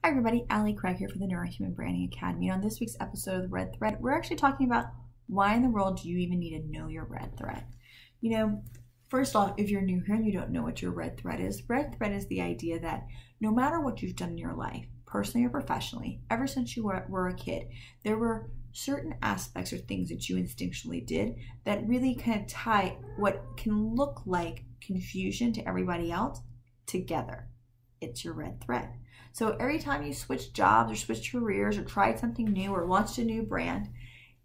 Hi everybody, Ali Craig here for the Neurohuman Branding Academy. And on this week's episode of the Red Thread, we're actually talking about why in the world do you even need to know your red thread? First off, if you're new here and you don't know what your red thread is the idea that no matter what you've done in your life, personally or professionally, ever since you were a kid, there were certain aspects or things that you instinctually did that really kind of tie what can look like confusion to everybody else together. It's your red thread. So every time you switch jobs or switched careers or tried something new or launched a new brand,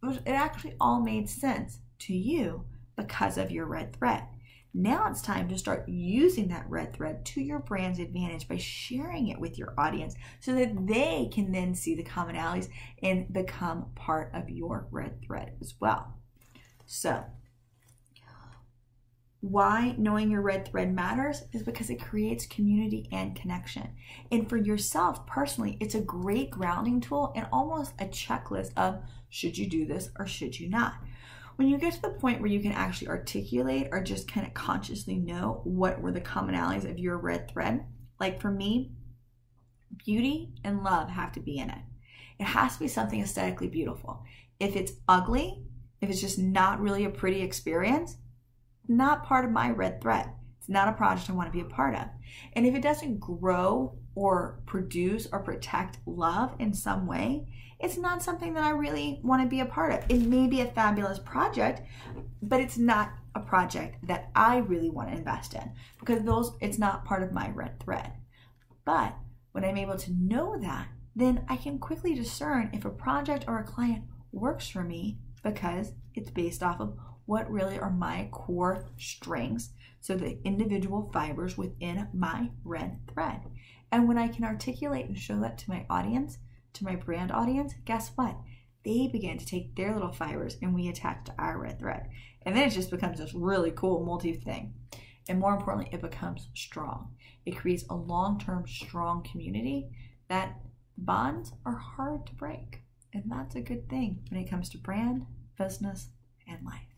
it actually all made sense to you because of your red thread. Now it's time to start using that red thread to your brand's advantage by sharing it with your audience so that they can then see the commonalities and become part of your red thread as well. So why knowing your red thread matters is because it creates community and connection. And for yourself personally, it's a great grounding tool and almost a checklist of should you do this or should you not. When you get to the point where you can actually articulate or just kind of consciously know what were the commonalities of your red thread, like for me, beauty and love have to be in it. It has to be something aesthetically beautiful. If it's ugly, if it's just not really a pretty experience, not part of my red thread. It's not a project I want to be a part of. And if it doesn't grow or produce or protect love in some way, it's not something that I really want to be a part of. It may be a fabulous project, but it's not a project that I really want to invest in because it's not part of my red thread. But when I'm able to know that, then I can quickly discern if a project or a client works for me because it's based off of what really are my core strengths, so the individual fibers within my red thread. And when I can articulate and show that to my audience, to my brand audience, guess what? They begin to take their little fibers and we attach to our red thread. And then it just becomes this really cool multi thing. And more importantly, it becomes strong. It creates a long-term strong community that bonds are hard to break. And that's a good thing when it comes to brand, business, and life.